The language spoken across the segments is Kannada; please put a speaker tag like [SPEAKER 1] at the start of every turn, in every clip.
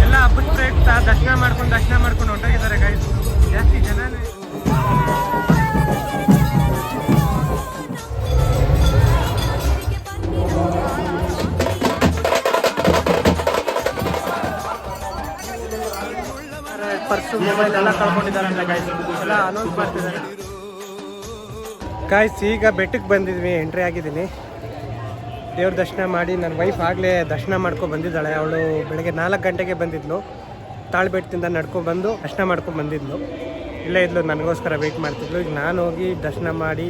[SPEAKER 1] ಎಲ್ಲ ಹಬ್ಬದ ಪ್ರಯುಕ್ತ ದರ್ಶನ ಮಾಡ್ಕೊಂಡು ಹೊಂಟೋಗಿದ್ದಾರೆ ಗೈಸ್. ಜಾಸ್ತಿ ಜನನೇ ಪರ್ಸು ಮೊಬೈಲ್ ಎಲ್ಲ ಕಳ್ಕೊಂಡಿದ್ದಾರೆ ಅಂತ ಗೈಸ್ ಎಲ್ಲ ಅನೌನ್ಸ್ ಮಾಡ್ತಿದ್ದಾರೆ ಗೈಸ್. ಈಗ ಬೆಟ್ಟಕ್ಕೆ ಬಂದಿದ್ವಿ, ಎಂಟ್ರಿ ಆಗಿದ್ದೀನಿ. ದೇವ್ರ ದರ್ಶನ ಮಾಡಿ ನನ್ನ ವೈಫ್ ಆಗಲೇ ದರ್ಶನ ಮಾಡ್ಕೊಂಡು ಬಂದಿದ್ದಾಳೆ. ಅವಳು ಬೆಳಗ್ಗೆ 4 ಗಂಟೆಗೆ ಬಂದಿದ್ಲು. ತಾಳ್ಬೆಟ್ಟದಿಂದ ನಡ್ಕೊಬಂದು ದರ್ಶನ ಮಾಡ್ಕೊಂಡು ಬಂದಿದ್ಲು. ಇಲ್ಲೇ ಇದ್ಲು, ನನಗೋಸ್ಕರ ವೆಯ್ಟ್ ಮಾಡ್ತಿದ್ಲು. ಈಗ ನಾನು ಹೋಗಿ ದರ್ಶನ ಮಾಡಿ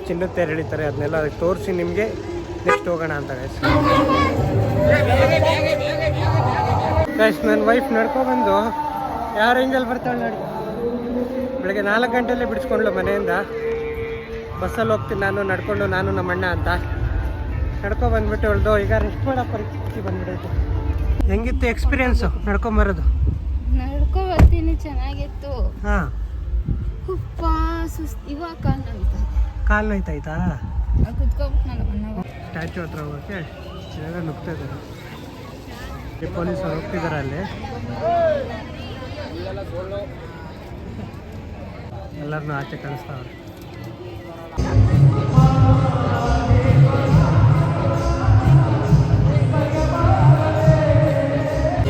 [SPEAKER 1] ಚಿನ್ನದ ತೇರು ಎಳಿತಾರೆ, ಅದನ್ನೆಲ್ಲ ತೋರಿಸಿ ನಿಮಗೆ ನೆಕ್ಸ್ಟ್ ಹೋಗೋಣ ಅಂತ ಗೈಸ್. ಗೈಸ್ ನನ್ನ ವೈಫ್ ನಡ್ಕೊಬಂದು ಯಾವ ರೇಂಜಲ್ಲಿ ಬರ್ತಾಳೆ ನೋಡಿ. ಬೆಳಗ್ಗೆ 4 ಗಂಟೆಯಲ್ಲೇ ಬಿಡಿಸ್ಕೊಂಡ್ಲು ಮನೆಯಿಂದ. ಬಸ್ಸಲ್ಲಿ ಹೋಗ್ತೀನಿ ನಾನು ನಡ್ಕೊಂಡು, ನಾನು ನಮ್ಮ ಅಣ್ಣ ಅಂತ ಬಂದ್ಬಿಟ್ಟು ಹೇಳ್ದು. ಈಗ ರೆಸ್ಟ್ ಮಾಡೋ ಪರಿಸ್ಥಿತಿ ಬಂದ್ಬಿಡೈತೆ. ಹೆಂಗಿತ್ತು ಎಕ್ಸ್ಪೀರಿಯನ್ಸು ನಡ್ಕೊಂಬರೋದು?
[SPEAKER 2] ಬರ್ತೀನಿ, ಚೆನ್ನಾಗಿತ್ತು.
[SPEAKER 1] ಹಾಂ,
[SPEAKER 2] ಉಪ್ಪ ಸುಸ್ತು. ಇವಾಗ ಕಾಲು
[SPEAKER 1] ನೋಯ್ತಾಯ್ತಾ?
[SPEAKER 2] ಕುತ್ಕೋಬಿಟ್ಟು ನನ್ನ ಮಣ್ಣಾಗ
[SPEAKER 1] ಸ್ಟ್ಯಾಚು ಹತ್ರ ಹೋಗೋಕ್ಕೆ ಎಲ್ಲ ನುಗ್ತಾ ಇದ್ದಾರೆ. ಪೊಲೀಸರು ಹೋಗ್ತಿದ್ದಾರೆ ಅಲ್ಲಿ. ಎಲ್ಲರನ್ನೂ ಆಚೆ ಕಳಿಸ್ತಾವ್ರೆ.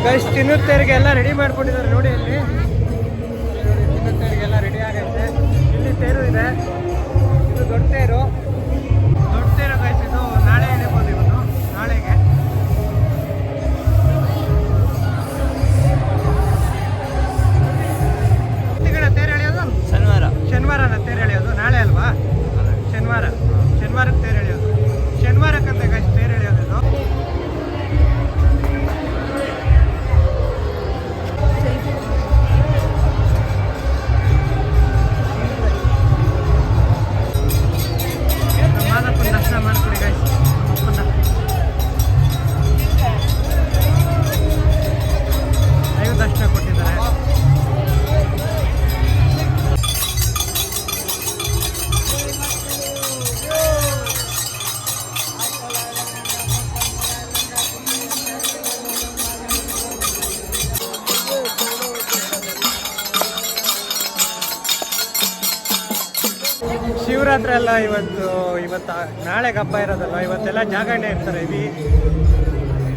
[SPEAKER 1] ಗೈಸ್ ಚಿನ್ನದ ತೇರಿಗೆ ಎಲ್ಲ ರೆಡಿ ಮಾಡ್ಕೊಂಡಿದ್ದಾರೆ ನೋಡಿ. ಅಲ್ಲಿ ಚಿನ್ನದ ತೇರಿಗೆಲ್ಲ ರೆಡಿ ಆಗೈತೆ. ಇಲ್ಲಿ ತೇರು ಇದೆ, ಇದು ದೊಡ್ಡ ತೇರು ಗೈಸ್. ಇದು ನಾಳೆ ಎಳಿಬೋದು, ಇವತ್ತು ನಾಳೆಗೆ. ತೇರು ಎಳೆಯೋದು ಶನಿವಾರನ ತೇರು ಎಳೆಯೋದು? ನಾಳೆ ಅಲ್ವಾ? ಶನಿವಾರಕ್ಕೆ ತೇರು ಎಳೆಯೋದು. ಶನಿವಾರಕ್ಕಂತೆ ಗೈಸ್ ತೇರು ಎಳೆಯೋದು. ಇದು ಮಾದಪ್ಪನ ದರ್ಶನ ಮಾಡ್ಕೊಡಿ ಗೈಸ್. ದೈವ ದರ್ಶನ ಕೊಟ್ಟಿದ್ದಾರೆ. ಶಿವರಾತ್ರಿ ಅಲ್ಲ ಇವತ್ತು ನಾಳೆಗೆ ಹಬ್ಬ ಇರೋದಲ್ಲ. ಇವತ್ತೆಲ್ಲ ಜಾಗರಣೆ ಇರ್ತಾರೆ. ಇಲ್ಲಿ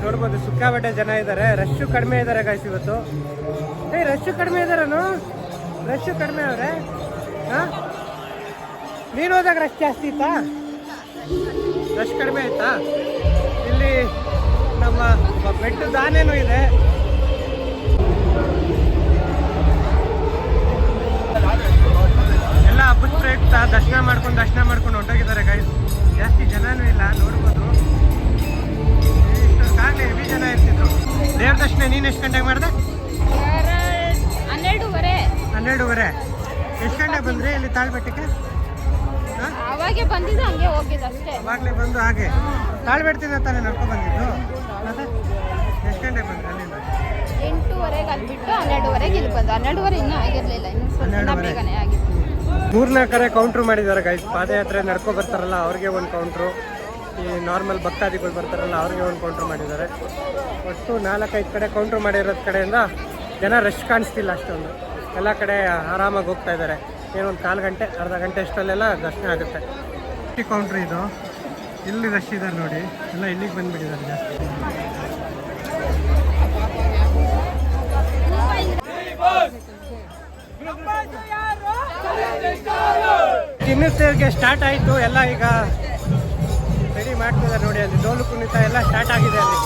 [SPEAKER 1] ನೋಡ್ಬೋದು ಸಿಕ್ಕಾಪಟ್ಟೆ ಜನ ಇದ್ದಾರೆ. ರಶ್ಶು ಕಡಿಮೆ ಇದ್ದಾರೆ ಗೈಸ್ ಇವತ್ತು. ರಶ್ಶು ಕಡಿಮೆ ಇದ್ದಾರೇನು? ರಶ್ಶು ಕಡಿಮೆ ಅವ್ರೆ. ಹಾಂ, ನೀನು ಹೋದಾಗ ರಶ್ ಜಾಸ್ತಿ ಇತ್ತಾ? ರಶ್ ಕಡಿಮೆ ಆಯ್ತಾ? ಇಲ್ಲಿ ನಮ್ಮ ಬೆಟ್ಟದ ಆನೆನೂ ಇದೆ. ಎಲ್ಲ ಹಬ್ಬದ ಪ್ರಯುಕ್ತ ದರ್ಶನ ಮಾಡ್ಕೊಂಡು ಹೊಂಟೋಗಿದ್ದಾರೆ ಗೈಸ್. ಜಾಸ್ತಿ ಜನನೂ ಇಲ್ಲ, ನೋಡ್ಬೋದು. ಇಷ್ಟೊತ್ತಾಗಲೇ ಹೆವಿ ಜನ ಇರ್ತಿದ್ರು. ದೇವ್ರ ದರ್ಶನ ನೀನು ಎಷ್ಟು ಗಂಟೆಗೆ ಮಾಡಿದೆ? 12:30. ಎಷ್ಟು ಗಂಟೆಗೆ ಬಂದ್ರಿ ಇಲ್ಲಿ ತಾಳ್ಬೆಟ್ಟಕ್ಕೆ?
[SPEAKER 2] ಅವಾಗೆ ಬಂದಿದ್ದು, ಹಂಗೆ ಹೋಗಿದ್ದು ಅಷ್ಟೇ.
[SPEAKER 1] ಅವಾಗಲೇ ಬಂದು ಹಾಗೆ ತಾಳ್ಬೆಟ್ಟದಿಂದ ತಾನೇ ನಡ್ಕೊ ಬಂದಿದ್ದು. ಮತ್ತೆ ಎಷ್ಟು ಗಂಟೆಗೆ ಬಂದ್ರಿ ಅಲ್ಲಿಂದ?
[SPEAKER 2] 8:30 ಅಲ್ಲಿ ಬಿಟ್ಟು 12:30 ಇಲ್ಲಿ ಬಂದು. 12:30 ಇನ್ನೂ ಆಗಿರಲಿಲ್ಲ, ಇನ್ನು ಸ್ವಲ್ಪ ಬೇಗನೆ ಆಗಿತ್ತು.
[SPEAKER 1] 3-4 ಕಡೆ ಕೌಂಟ್ರು ಮಾಡಿದ್ದಾರೆ ಗೈಸ್. ಪಾದಯಾತ್ರೆ ನಡ್ಕೊ ಬರ್ತಾರಲ್ಲ ಅವ್ರಿಗೆ ಒಂದು ಕೌಂಟ್ರು, ಈ ನಾರ್ಮಲ್ ಭಕ್ತಾದಿಗಳು ಬರ್ತಾರಲ್ಲ ಅವ್ರಿಗೆ ಒಂದು ಕೌಂಟ್ರು ಮಾಡಿದ್ದಾರೆ. ಒಟ್ಟು 4-5 ಕಡೆ ಕೌಂಟ್ರು ಮಾಡಿರೋದ್ ಕಡೆಯಿಂದ ಜನ ರಶ್ ಕಾಣಿಸ್ತಿಲ್ಲ ಅಷ್ಟೊಂದು. ಎಲ್ಲ ಕಡೆ ಆರಾಮಾಗಿ ಹೋಗ್ತಾ ಇದ್ದಾರೆ. ಏನೊಂದು 1/4 ಗಂಟೆ ಅರ್ಧ ಗಂಟೆ ಅಷ್ಟರಲ್ಲೆಲ್ಲ ದರ್ಶನ ಆಗುತ್ತೆ. ಕೌಂಟ್ರು ಇದು. ಇಲ್ಲಿ ರಶ್ ಇದ್ದಾರೆ ನೋಡಿ, ಎಲ್ಲ ಇಲ್ಲಿಗೆ ಬಂದುಬಿಟ್ಟಿದ್ದಾರೆ ಜಾಸ್ತಿ. ಚಿನ್ನದ ತೇರಿಗೆ ಸ್ಟಾರ್ಟ್ ಆಯಿತು. ಎಲ್ಲ ಈಗ ರೆಡಿ ಮಾಡ್ತಿದ್ದಾರೆ ನೋಡಿ. ಅಲ್ಲಿ ಡೋಲು ಕುಣಿತ ಎಲ್ಲ ಸ್ಟಾರ್ಟ್ ಆಗಿದೆ ಅಲ್ಲಿ.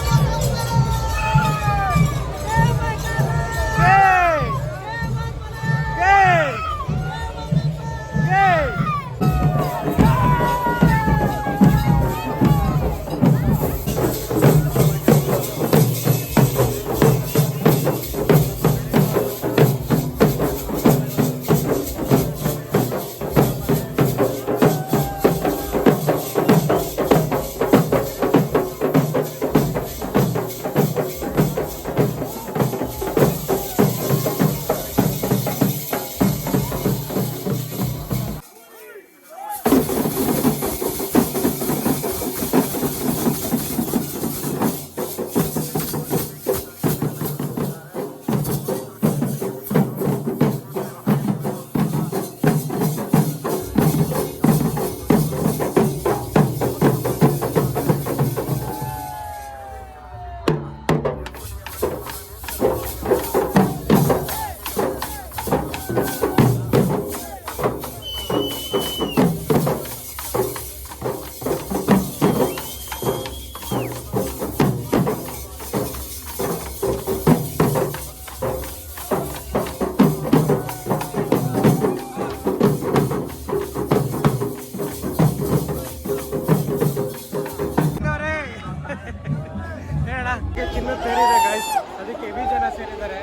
[SPEAKER 1] ಇನ್ನೂ ಸೇರಿದೆ ಗಾಯ್ಸ್, ಅದಕ್ಕೆ ಹೆವಿ ಜನ ಸೇರಿದ್ದಾರೆ.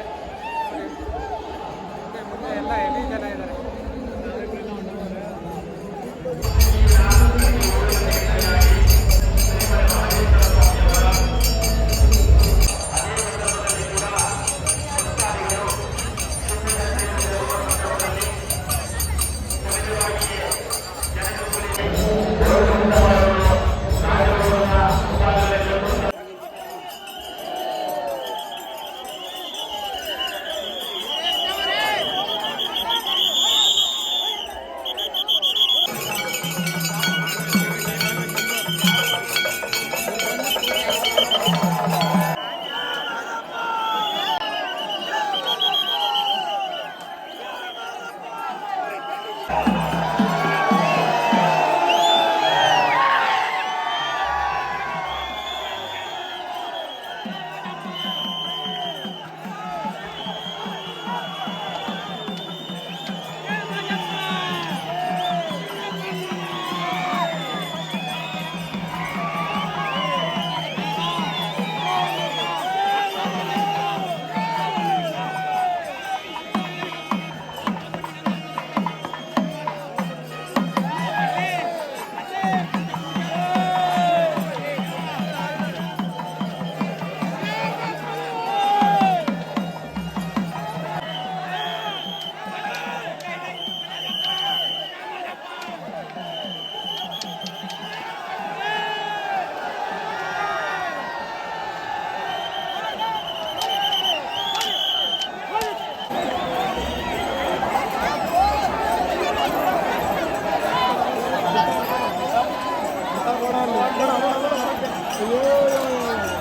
[SPEAKER 1] ಮುಂದೆ ಎಲ್ಲ ಹೆವಿ ಜನ ಇದ್ದಾರೆ.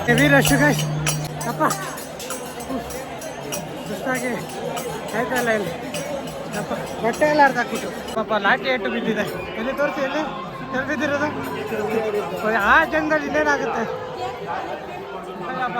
[SPEAKER 1] Heavy rush guys. ಅಪ್ಪ ಸುಸ್ತಾಗಿ ಆಯ್ತಾ ಇಲ್ಲ ಇಲ್ಲಿ ಅಪ್ಪ, ಬಟ್ಟೆ ಎಲ್ಲ ಅರ್ಧ ಹಾಕ್ಬಿಟ್ಟು ಪಾಪ ಲಾಠಿ ಏಟು ಬಿದ್ದಿದೆ. ಎಲ್ಲಿ ತೋರಿಸಿ, ಎಲ್ಲಿ ಬಿದ್ದಿರೋದು? ಆ ಜನದಲ್ಲಿ ಇನ್ನೇನಾಗುತ್ತೆ ಅಲ್ಲಪ್ಪ.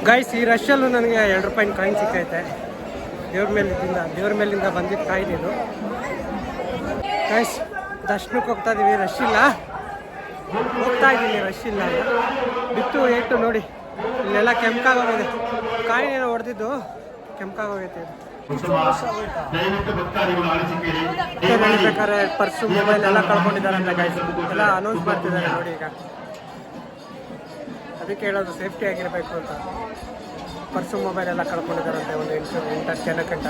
[SPEAKER 1] ಗೈಸ್, ಈ ರಶಲ್ಲೂ ನನಗೆ 2 ರೂಪಾಯಿನ ಕಾಯಿನ್ ಸಿಕ್ಕೈತೆ. ದೇವ್ರ ಮೇಲಿಂದ ಬಂದಿದ್ದ ಕಾಯಿನ್ ಇದು ಗೈಸ್. ದರ್ಶನಕ್ಕೆ ಹೋಗ್ತಾ ಇದೀವಿ, ರಶ್ ಇಲ್ಲ. ಹೋಗ್ತಾ ಇದ್ದೀನಿ, ರಶ್ ಇಲ್ಲ. ಬಿತ್ತು ಏಟು ನೋಡಿ, ಇಲ್ಲೆಲ್ಲ ಕೆಂಪಾಗೋಗಿದೆ. ಕಾಯಿನ್ ಏನೋ ಹೊಡೆದಿದ್ದು ಕೆಂಪಾಗೋಗೈತೆ ಇದು. ಬೇಕಾದ್ರೆ ಪರ್ಸು, ಮೊಬೈಲ್ ಎಲ್ಲ ಕಳ್ಕೊಂಡಿದ್ದಾರೆ ಅಂತ ಗೈಸ್ ಎಲ್ಲ ಅನೌನ್ಸ್ ಮಾಡ್ತಿದ್ದಾರೆ ನೋಡಿ. ಈಗ ಅದಕ್ಕೆ ಹೇಳೋದು ಸೇಫ್ಟಿ ಆಗಿರಬೇಕು ಅಂತ. ಪರ್ಸು ಮೊಬೈಲ್ ಎಲ್ಲ ಕಳ್ಕೊಂಡಿದ್ದಾರಂತೆ ಒಂದು 8-10 ಜನಕ್ಕಂಟ.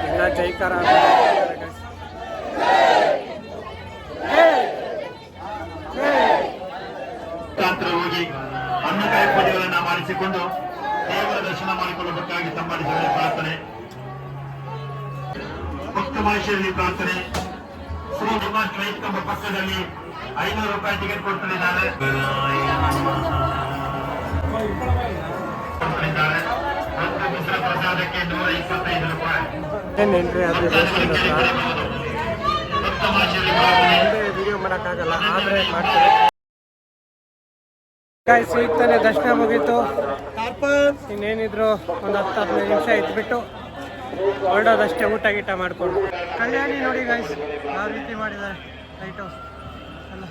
[SPEAKER 1] ಎಲ್ಲ ಜೈಕಾರ
[SPEAKER 3] ಹೋಗಿ ಅನ್ನಕಾಯಿ ಪೂಜೆಗಳನ್ನ ಮಾಡಿಸಿಕೊಂಡು ದೇವರ ದರ್ಶನ ಮಾಡಿಕೊಳ್ಳಬೇಕಾಗಿ ತಮ್ಮಲ್ಲಿ ಪ್ರಾರ್ಥನೆ. ಭಕ್ತ ಮಹೇಶ್ವರಿ ಪ್ರಾರ್ಥನೆ. ಶ್ರೀ ನಿವಾಸ್ ಲೈಟ್ ಕಂಬ ಪಕ್ಕದಲ್ಲಿ 500 ರೂಪಾಯಿ ಟಿಕೆಟ್ ಕೊಡ್ತಿದ್ದಾರೆ. ಪ್ರಸಾದಕ್ಕೆ 125 ರೂಪಾಯಿ. ಭಕ್ತ ಮಹೇಶ್ವರಿ ಪ್ರಾರ್ಥನೆ.
[SPEAKER 1] ವಿಡಿಯೋ ಮಾಡೋಕ್ಕಾಗಲ್ಲ, ಆದರೆ ಮಾಡ್ತಾರೆ. ಈಗ ತಾನೇ ದರ್ಶನ ಮುಗೀತು. ಇನ್ನೇನಿದ್ರು ಒಂದು 10-15 ನಿಮಿಷ ಇದ್ಬಿಟ್ಟು ಹೊರಡೋದಷ್ಟೇ, ಊಟ ಗೀಟ ಮಾಡಿಕೊಂಡು. ಕಲ್ಯಾಣಿ ನೋಡಿ ಗೈಸ್ ಯಾವ ರೀತಿ ಮಾಡಿದ್ದಾರೆ ಲೈಟ್ ಹೌಸ್ ಎಲ್ಲ.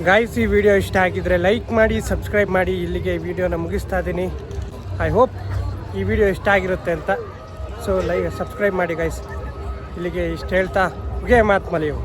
[SPEAKER 1] ಗಾಯ್ಸ್ ಈ ವಿಡಿಯೋ ಇಷ್ಟ ಆಗಿದ್ರೆ ಲೈಕ್ ಮಾಡಿ ಸಬ್ಸ್ಕ್ರೈಬ್ ಮಾಡಿ. ಇಲ್ಲಿಗೆ ಈ ವಿಡಿಯೋನ ಮುಗಿಸ್ತಾ ಇದ್ದೀನಿ. ಐ ಹೋಪ್ ಈ ವಿಡಿಯೋ ಇಷ್ಟ ಆಗಿರುತ್ತೆ ಅಂತ. ಸೊ ಸಬ್ಸ್ಕ್ರೈಬ್ ಮಾಡಿ ಗಾಯ್ಸ್. ಇಲ್ಲಿಗೆ ಇಷ್ಟು ಹೇಳ್ತಾ ಉಗೆ ಮಾತು ಮಲಿಯು.